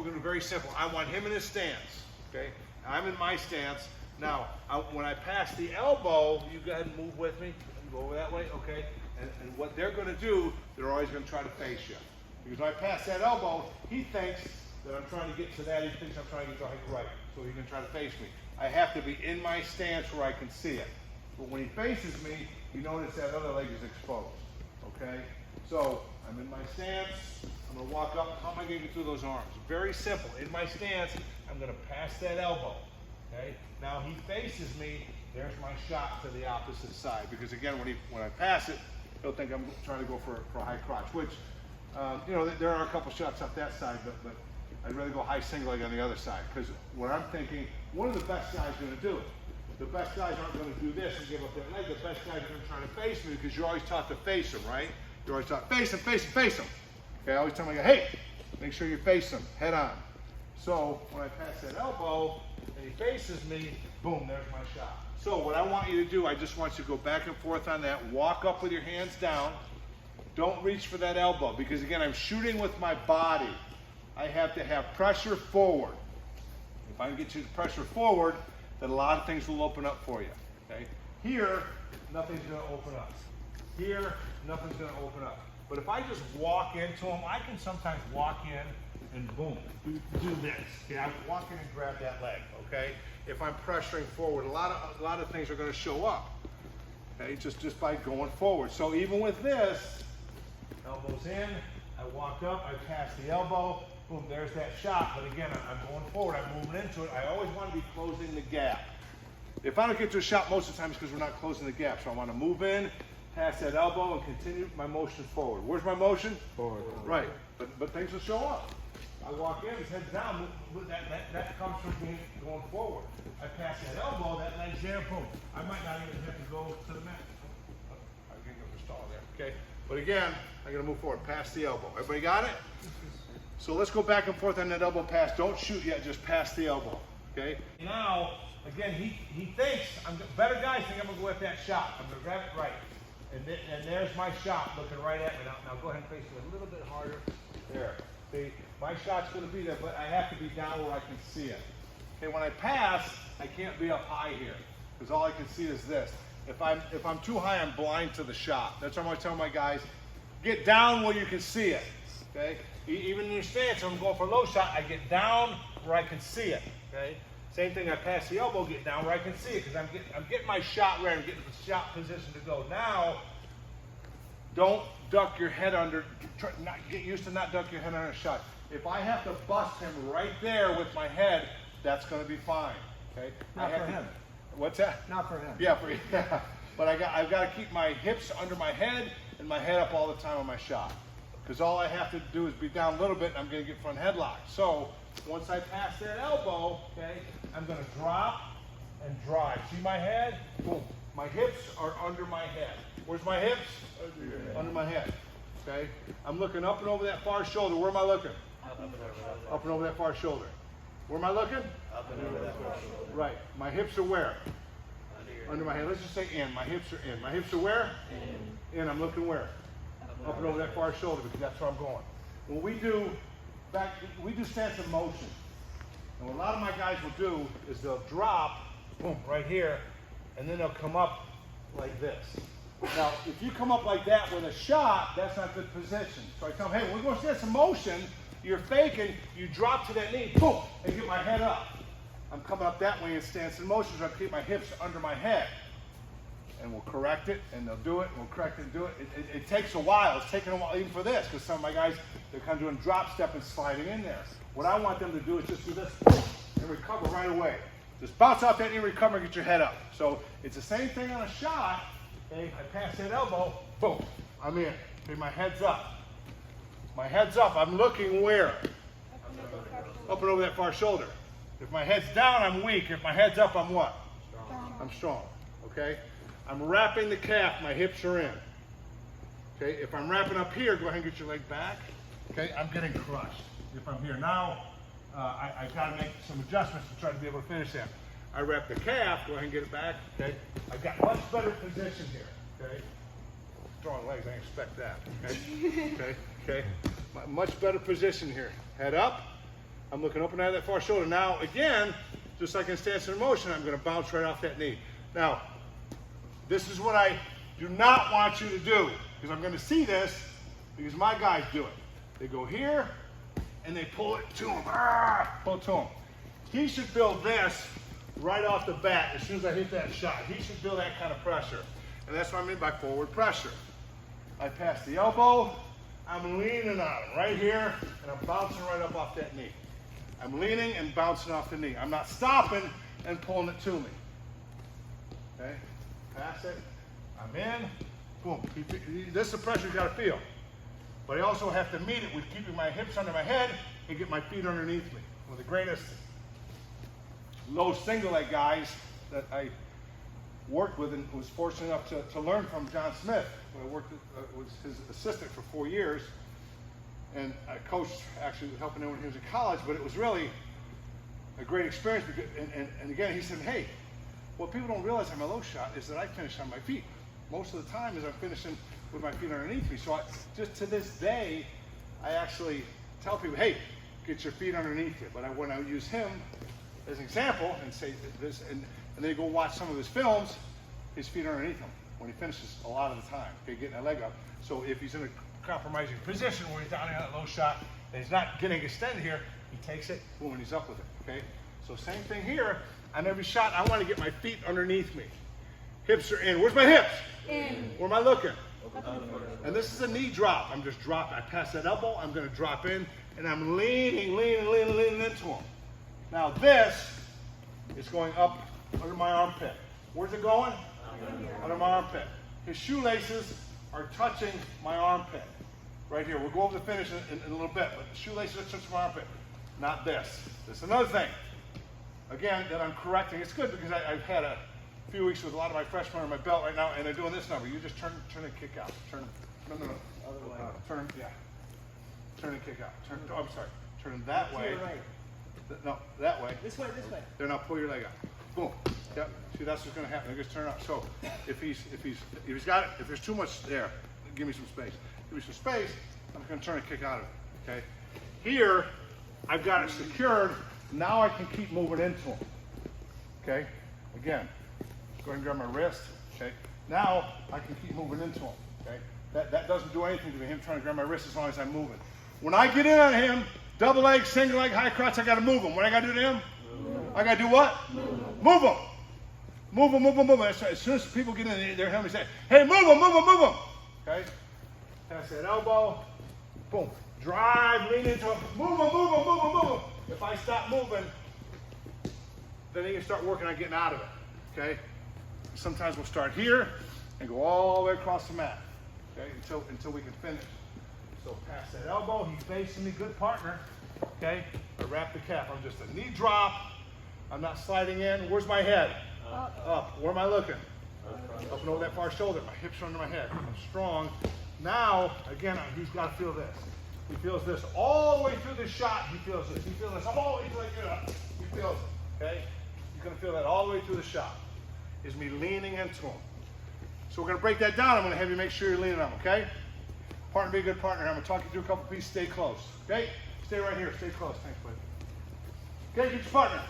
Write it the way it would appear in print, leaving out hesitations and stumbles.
going to be very simple. I want him in his stance, okay? I'm in my stance. Now, when I pass the elbow, you go ahead and move with me. Go over that way, okay? And what they're going to do, they're always going to try to face you. Because when I pass that elbow, he thinks that I'm trying to get to that. He thinks I'm trying to get to the right. So he's going to try to face me. I have to be in my stance where I can see it. But when he faces me, you notice that other leg is exposed, okay? So I'm in my stance. I'm going to walk up. How am I going to get through those arms? Very simple. In my stance, I'm going to pass that elbow, okay? Now he faces me. There's my shot to the opposite side. Because again, when I pass it, he'll think I'm trying to go for a high crotch, which, you know, there are a couple shots up that side, but I'd rather go high single leg on the other side. Because what I'm thinking, one of the best guys is going to do it. The best guys aren't going to do this and give up their leg. The best guys are going to try to face me because you're always taught to face them, right? You're always taught, face him, face him, face him. Okay, I always tell my guy, hey, make sure you face him, head on. So when I pass that elbow and he faces me, boom, there's my shot. So what I want you to do, I just want you to go back and forth on that. Walk up with your hands down. Don't reach for that elbow because again, I'm shooting with my body. I have to have pressure forward. If I can get you to pressure forward, then a lot of things will open up for you, okay? Here, nothing's gonna open up. Here, nothing's gonna open up. But if I just walk into them, I can sometimes walk in and boom, do this. Okay, I walk in and grab that leg, okay? If I'm pressuring forward, a lot of things are gonna show up, okay? Just by going forward. So even with this, elbows in, I walk up, I pass the elbow, boom, there's that shot. But again, I'm going forward, I'm moving into it. I always want to be closing the gap. If I don't get to a shot most of the time, it's because we're not closing the gap. So I want to move in, pass that elbow, and continue my motion forward. Where's my motion? Forward. Right, but things will show up. I walk in, his head's down, that comes from being going forward. I pass that elbow, that leg's there, boom. I might not even have to go to the mat. I can go for stall there, okay? But again, I'm going to move forward, pass the elbow. Everybody got it? So let's go back and forth on that elbow pass. Don't shoot yet, just pass the elbow, okay? Now, again, he thinks, better guys think I'm gonna go at that shot. I'm gonna grab it right. And there's my shot looking right at me. Now go ahead and face it a little bit harder. There, see, my shot's gonna be there, but I have to be down where I can see it. Okay, when I pass, I can't be up high here, because all I can see is this. If I'm too high, I'm blind to the shot. That's what I'm always telling my guys, get down where you can see it, okay? Even in your stance, if I'm going for a low shot, I get down where I can see it, okay? Same thing, I pass the elbow, get down where I can see it, because I'm getting my shot right, I'm getting the shot position to go. Now, don't duck your head under, get used to not duck your head under a shot. If I have to bust him right there with my head, that's going to be fine, okay? Not for him. What's that? Not for him. Yeah, but I've got to keep my hips under my head and my head up all the time on my shot. Because all I have to do is be down a little bit and I'm going to get front headlock. So once I pass that elbow, okay, I'm going to drop and drive. See my head? Boom. My hips are under my head. Where's my hips? Under my head. Okay? I'm looking up and over that far shoulder. Where am I looking? Up and over that far shoulder. Where am I looking? Up and over that far shoulder. Right. My hips are where? Under my head. Let's just say in. My hips are in. My hips are where? In. I'm looking where? Up and over that far shoulder, because that's where I'm going. When we do stance of motion. And what a lot of my guys will do is they'll drop, boom, right here, and then they'll come up like this. Now, if you come up like that with a shot, that's not good position. So I tell them, hey, when we're going to stance of motion, you're faking, you drop to that knee, boom, and get my head up. I'm coming up that way in stance of motion, so I keep my hips under my head. And we'll correct it, and they'll do it, and we'll correct it and do it. It takes a while. It's taken a while even for this, because some of my guys, they're kind of doing drop step and sliding in there. What I want them to do is just do this and recover right away. Just bounce off that knee, recover, and get your head up. So it's the same thing on a shot. Okay, I pass that elbow, boom, I'm in. Okay, my head's up. My head's up. I'm looking where? Up and over that far shoulder. If my head's down, I'm weak. If my head's up, I'm what? I'm strong. Okay? I'm wrapping the calf, my hips are in. Okay, if I'm wrapping up here, go ahead and get your leg back. Okay, I'm getting crushed. If I'm here now, I've got to make some adjustments to try to be able to finish that. I wrap the calf, go ahead and get it back. Okay, I've got much better position here. Okay, strong legs, I didn't expect that. Okay, okay. Much better position here. Head up, I'm looking up and out of that far shoulder. Now, again, just like in stance and motion, I'm going to bounce right off that knee. Now, this is what I do not want you to do, because I'm going to see this, because my guys do it. They go here, and they pull it to him. Pull it to him. He should feel this right off the bat as soon as I hit that shot. He should feel that kind of pressure. And that's what I mean by forward pressure. I pass the elbow, I'm leaning on him right here, and I'm bouncing right up off that knee. I'm leaning and bouncing off the knee. I'm not stopping and pulling it to me. Okay? Pass it. I'm in. Boom. This is the pressure you got to feel. But I also have to meet it with keeping my hips under my head and get my feet underneath me. One of the greatest low single leg guys that I worked with and was fortunate enough to learn from John Smith. I worked was his assistant for 4 years, and I coached actually helping him when he was in college. But it was really a great experience. Because, and again, he said, "Hey, what people don't realize on my low shot is that I finish on my feet. Most of the time, is I'm finishing with my feet underneath me." So just to this day, I actually tell people, "Hey, get your feet underneath you." But when I use him as an example and say this, and then you go watch some of his films, his feet are underneath him when he finishes a lot of the time, okay, getting that leg up. So if he's in a compromising position where he's down in that low shot and he's not getting extended here, he takes it, boom, and he's up with it, okay? So same thing here. On every shot, I want to get my feet underneath me. Hips are in. Where's my hips? In. Where am I looking? And this is a knee drop. I'm just dropping. I pass that elbow, I'm going to drop in, and I'm leaning into him. Now this is going up under my armpit. Where's it going? Under my armpit. His shoelaces are touching my armpit. Right here. We'll go over the finish in a little bit, but the shoelaces are touching my armpit. Not this. This is another thing. Again, that I'm correcting. It's good because I've had a few weeks with a lot of my freshmen on my belt right now, and they're doing this number. You just turn and kick out. Turn, no. Other way. Turn, yeah. Turn and kick out. Turn, oh, I'm sorry. Turn that way. To your right. No, that way. This way, this way. Then now pull your leg out. Boom. Yep. See, that's what's going to happen. It just turn out. So if he's got it, if there's too much there, give me some space. Give me some space. I'm going to turn and kick out of it. Okay. Here, I've got it secured. Now I can keep moving into him. Okay. Again, go ahead and grab my wrist. Okay. Now I can keep moving into him. Okay. That doesn't do anything to me. Him trying to grab my wrist as long as I'm moving. When I get in on him, double leg, single leg, high crotch, I got to move him. What I got to do to him? I got to do what? Move him. Move him. As soon as people get in, they're hearing me say, "Hey, move him. Okay? Pass that elbow. Boom. Drive, lean into him. Move him. If I stop moving, then he can start working on getting out of it. Okay? Sometimes we'll start here and go all the way across the mat. Okay? Until we can finish. So pass that elbow. He's facing me. Good partner. Okay? I wrap the calf. I'm just a knee drop. I'm not sliding in. Where's my head? Up. Where am I looking? Up and over that far shoulder. My hips are under my head. I'm strong. Now, again, he's got to feel this. He feels this all the way through the shot. He feels this. He feels this all the way through the shot. He feels it. Okay? He's going to feel that all the way through the shot. Is me leaning into him. So we're going to break that down. I'm going to have you make sure you're leaning on him. Okay? Partner, be a good partner. I'm going to talk you through a couple pieces. Stay close. Okay? Stay right here. Stay close. Thanks, buddy. Okay, get your partner.